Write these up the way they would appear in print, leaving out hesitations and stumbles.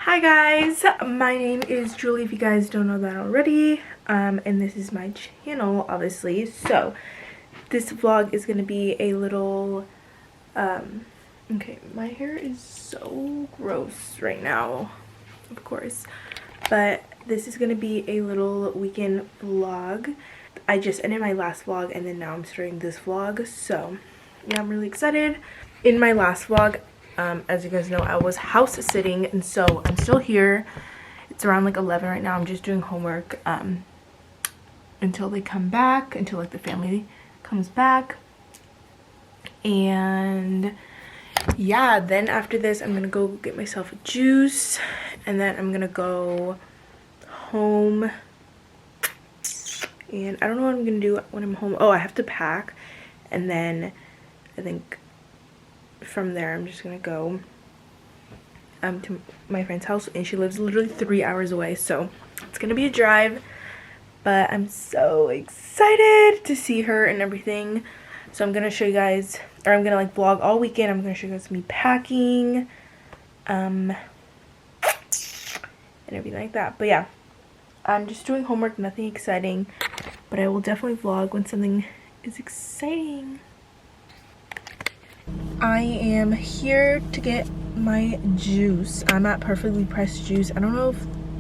Hi guys, my name is Julie if you guys don't know that already, and this is my channel obviously. So this vlog is gonna be a little okay, my hair is so gross right now, of course, but this is gonna be a little weekend vlog. I just ended my last vlog and then now I'm starting this vlog, so yeah, I'm really excited. In my last vlog, as you guys know, I was house sitting, and so I'm still here. It's around like 11 right now. I'm just doing homework until they come back, until like the family comes back. And yeah, then after this I'm gonna go get myself a juice, and then I'm gonna go home. And I don't know what I'm gonna do when I'm home. Oh, I have to pack, and then I think from there I'm just gonna go to my friend's house, and she lives literally 3 hours away, so it's gonna be a drive, but I'm so excited to see her and everything. So I'm gonna show you guys, or I'm gonna like vlog all weekend. I'm gonna show you guys me packing and everything like that. But yeah, I'm just doing homework, nothing exciting, but I will definitely vlog when something is exciting. I am here to get my juice. I'm at Perfectly Pressed Juice. I don't know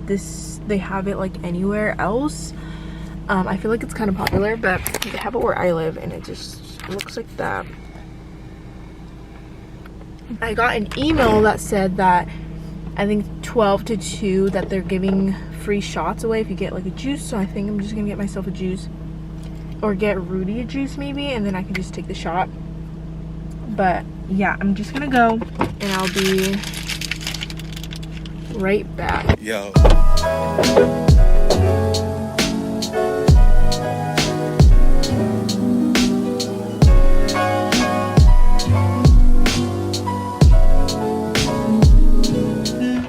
if they have it like anywhere else. I feel like it's kind of popular, but they have it where I live and it just looks like that. I got an email that said that I think 12 to 2 that they're giving free shots away if you get like a juice, so I think I'm just gonna get myself a juice, or get Rudy a juice maybe, and then I can just take the shot. But yeah, I'm just gonna go and I'll be right back. Yo.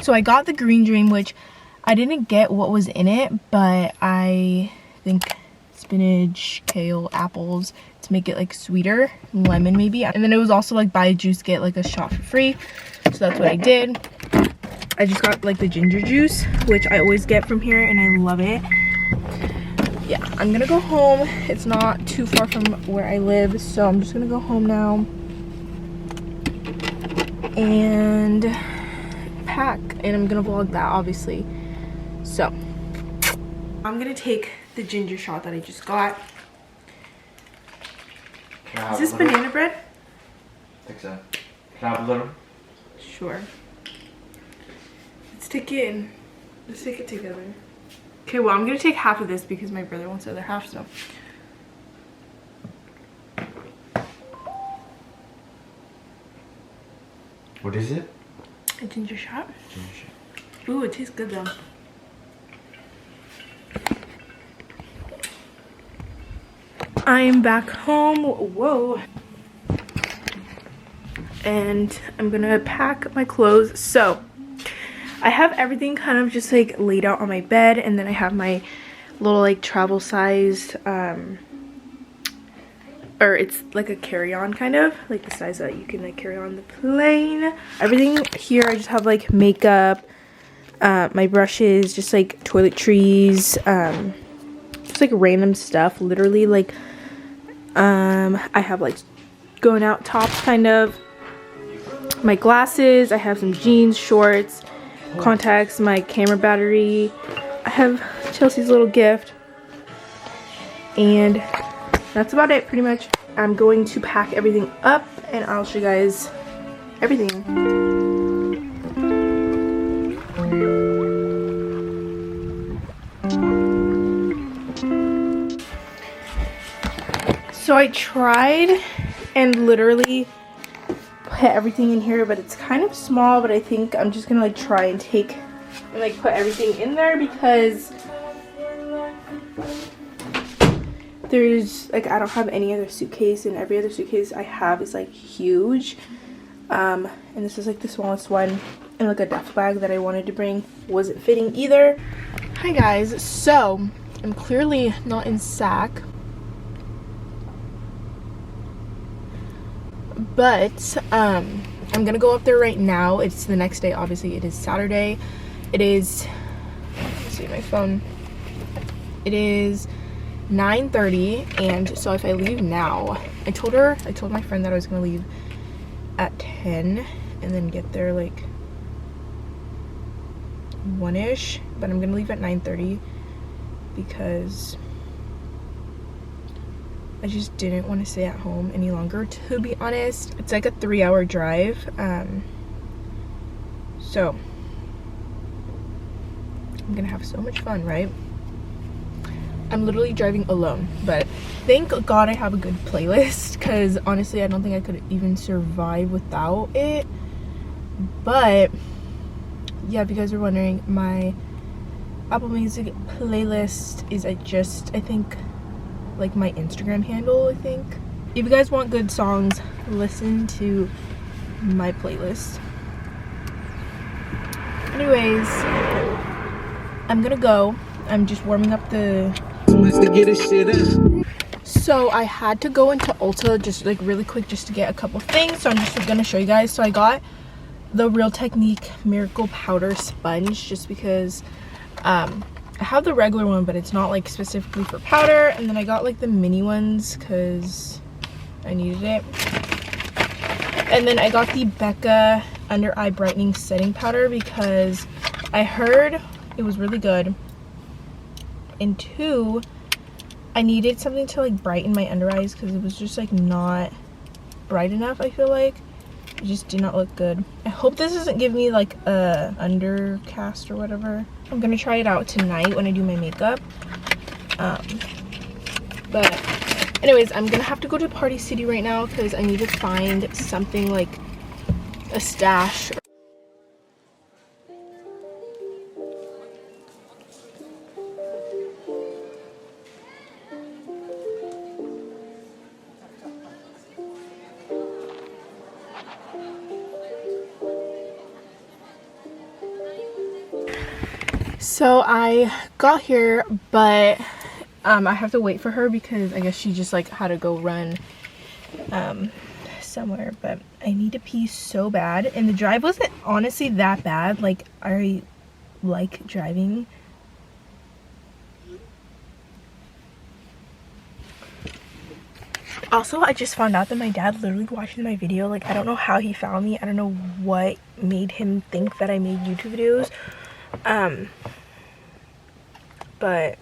So I got the Green Dream, which I didn't get what was in it, but I think spinach, kale, apples to make it like sweeter, lemon maybe, and then it was also like buy a juice get like a shot for free, so that's what I did. I just got like the ginger juice, which I always get from here and I love it. Yeah, I'm gonna go home. It's not too far from where I live, so I'm just gonna go home now and pack, and I'm gonna vlog that obviously. So I'm gonna take the ginger shot that I just got. Is this banana bread? I think so. Can I have a little? Sure. Let's take it together. Okay, well I'm gonna take half of this because my brother wants the other half, so. What is it? A ginger shot. Ginger shot. Ooh, it tastes good though. I am back home. Whoa. And I'm gonna pack my clothes. So I have everything kind of just like laid out on my bed, and then I have my little like travel sized or it's like a carry-on kind of like the size that you can like carry on the plane. Everything here, I just have like makeup, my brushes, just like toiletries, just like random stuff, literally like I have like going out tops kind of, my glasses, I have some jeans, shorts, contacts, my camera battery, I have Chelsea's little gift, and that's about it pretty much. I'm going to pack everything up and I'll show you guys everything. So I tried and literally put everything in here, but it's kind of small, but I think I'm just gonna like try and take and like put everything in there, because there's like, I don't have any other suitcase, and every other suitcase I have is like huge, and this is like the smallest one, and like a duffel bag that I wanted to bring wasn't fitting either. Hi guys, so I'm clearly not in SAC, but I'm gonna go up there right now. It's the next day, obviously it is Saturday, It is, let's see my phone. It is 9:30, and so if I leave now, I told my friend that I was gonna leave at 10 and then get there like 1ish, but I'm gonna leave at 9:30 because I just didn't want to stay at home any longer, to be honest. It's like a 3-hour drive, so I'm gonna have so much fun, right? I'm literally driving alone, but thank God I have a good playlist, because honestly I don't think I could even survive without it. But yeah, if you guys are wondering, my Apple Music playlist is I think like my Instagram handle, I think. If you guys want good songs, listen to my playlist. Anyways, I'm gonna go. I'm just warming up the... So I had to go into Ulta just like really quick just to get a couple things, so I'm just gonna show you guys. So I got the Real Technique Miracle Powder Sponge just because I have the regular one, but it's not like specifically for powder, and then I got like the mini ones because I needed it. And then I got the Becca Under Eye Brightening Setting Powder because I heard it was really good, and 2, I needed something to like brighten my under eyes because it was just like not bright enough. I feel like it just did not look good. I hope this doesn't give me like a undercast or whatever. I'm gonna try it out tonight when I do my makeup. But anyways, I'm gonna have to go to Party City right now because I need to find something like a stash. So I got here, but I have to wait for her because I guess she just like had to go run somewhere. But I need to pee so bad, and the drive wasn't honestly that bad. Like, I like driving. Also, I just found out that my dad literally watched my video. Like, I don't know how he found me. I don't know what made him think that I made YouTube videos. But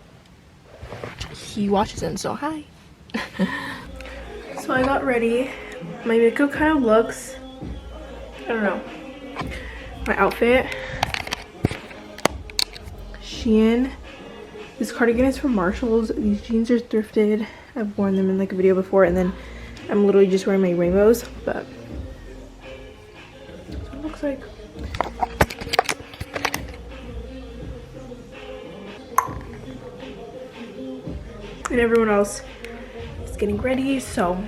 he watches them, so hi. So I got ready. My makeup kind of looks, I don't know, my outfit, Shein. This cardigan is from Marshalls. These jeans are thrifted. I've worn them in like a video before, and then I'm literally just wearing my rainbows, but that's what it looks like. And everyone else is getting ready, so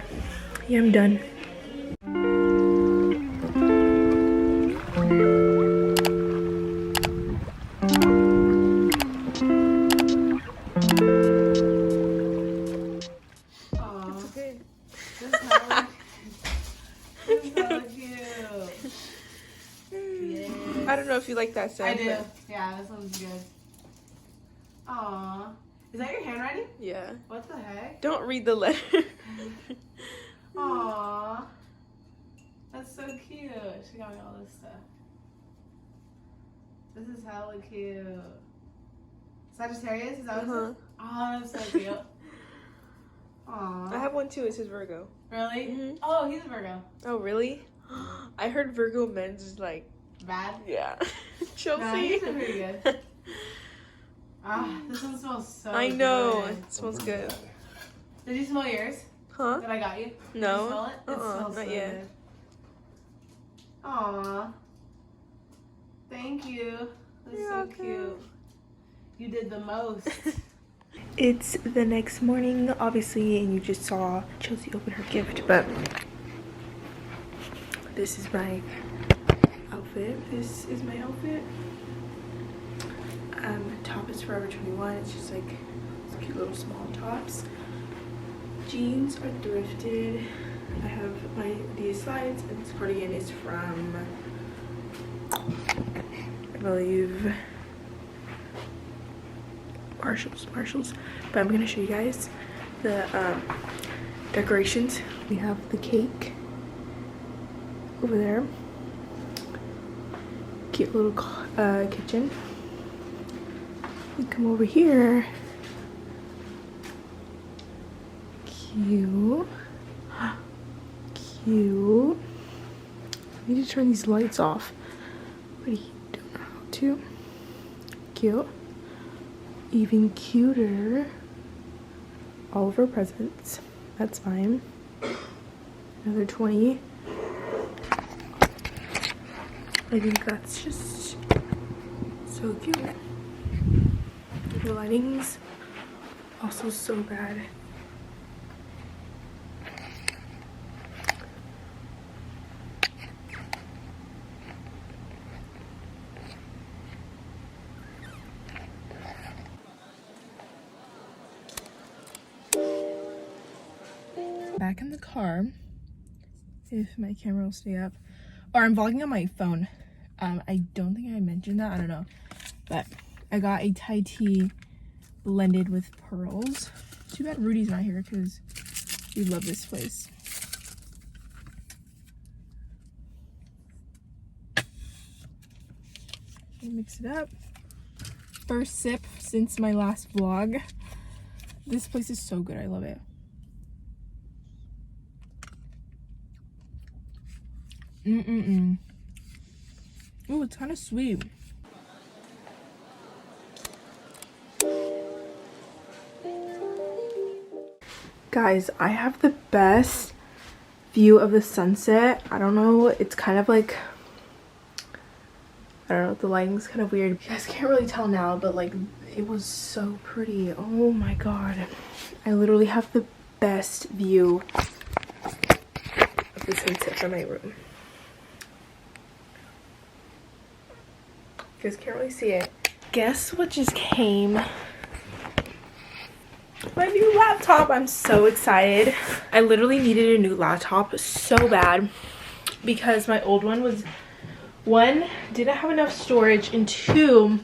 yeah, I'm done. It's okay. This is hella cute. Yes. I don't know if you like that I sound. do. But Yeah, this one's good. Aww. Is that your handwriting? yeah. What the heck? Don't read the letter. Aww. That's so cute. She got me all this stuff. This is hella cute. Sagittarius? Is that what it is? Oh, that's so cute. Aww. I have one too. It says Virgo. Really? Mhm. Oh, he's a Virgo. Oh, really? I heard Virgo men's is like, Bad? yeah. Chelsea. No, he's pretty good. Ah, this one smells so I know. good. It smells good. Did you smell yours Huh? that I got you? Did you No. smell it? It smells not so yet. good. Aw. Thank you. That's You're so welcome. cute. You did the most. It's the next morning, obviously, and you just saw Chelsea open her gift, but this is my outfit. This is my outfit. Top is Forever 21. It's just like these cute little small tops. Jeans are thrifted. I have my these slides, and this cardigan is from believe Marshalls. But I'm gonna show you guys the decorations. We have the cake over there. Cute little kitchen. We come over here. Cute. Cute. I need to turn these lights off, but I don't know how to. Cute. Even cuter. All of our presents. That's fine. Another 20. I think that's just so cute. The lighting's also so bad. Back in the car, if my camera will stay up, or I'm vlogging on my phone. I don't think I mentioned that, I don't know, but I got a Thai tea blended with pearls. Too bad Rudy's not here because we love this place. Mix it up. First sip since my last vlog. This place is so good, I love it. Ooh, it's kind of sweet. Guys, I have the best view of the sunset. I don't know, it's kind of like, I don't know, the lighting's kind of weird. You guys can't really tell now, but like, it was so pretty. Oh my god. I literally have the best view of the sunset from my room. You guys can't really see it. Guess what just came? My new laptop. I'm so excited. I literally needed a new laptop so bad because my old one was, one, didn't have enough storage, and two,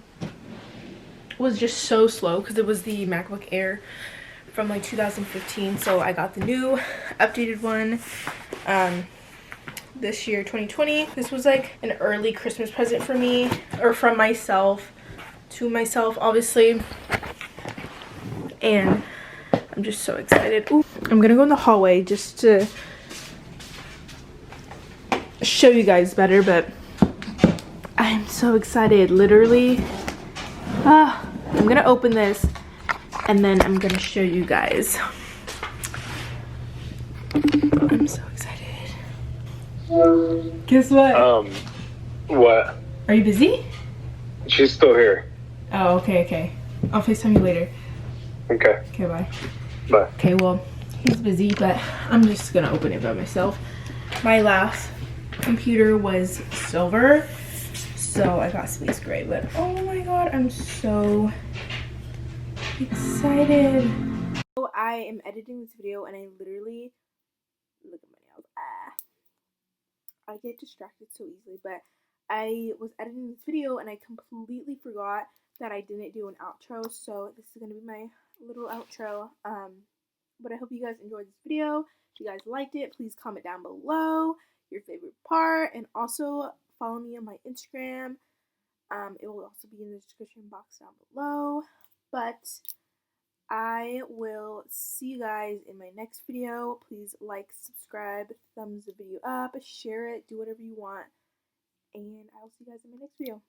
was just so slow because it was the MacBook Air from like 2015. So I got the new updated one this year, 2020. This was like an early Christmas present for me, or from myself to myself, obviously. And I'm just so excited. Ooh, I'm gonna go in the hallway just to show you guys better, but I'm so excited. Literally, I'm gonna open this and then I'm gonna show you guys. I'm so excited. Guess what? What? Are you busy? She's still here. Oh, okay. I'll FaceTime you later. Okay. Okay, bye. Bye. Okay, well, he's busy, but I'm just gonna open it by myself. My last computer was silver, so I got space gray, but oh my god, I'm so excited. So I am editing this video and I literally, look at my nails. I get distracted so easily, but I was editing this video and I completely forgot that I didn't do an outro, so this is gonna be my little outro. But I hope you guys enjoyed this video. If you guys liked it, please comment down below your favorite part, and also follow me on my Instagram. It will also be in the description box down below. But I will see you guys in my next video. Please like, subscribe, thumbs the video up, share it, do whatever you want. And I will see you guys in my next video.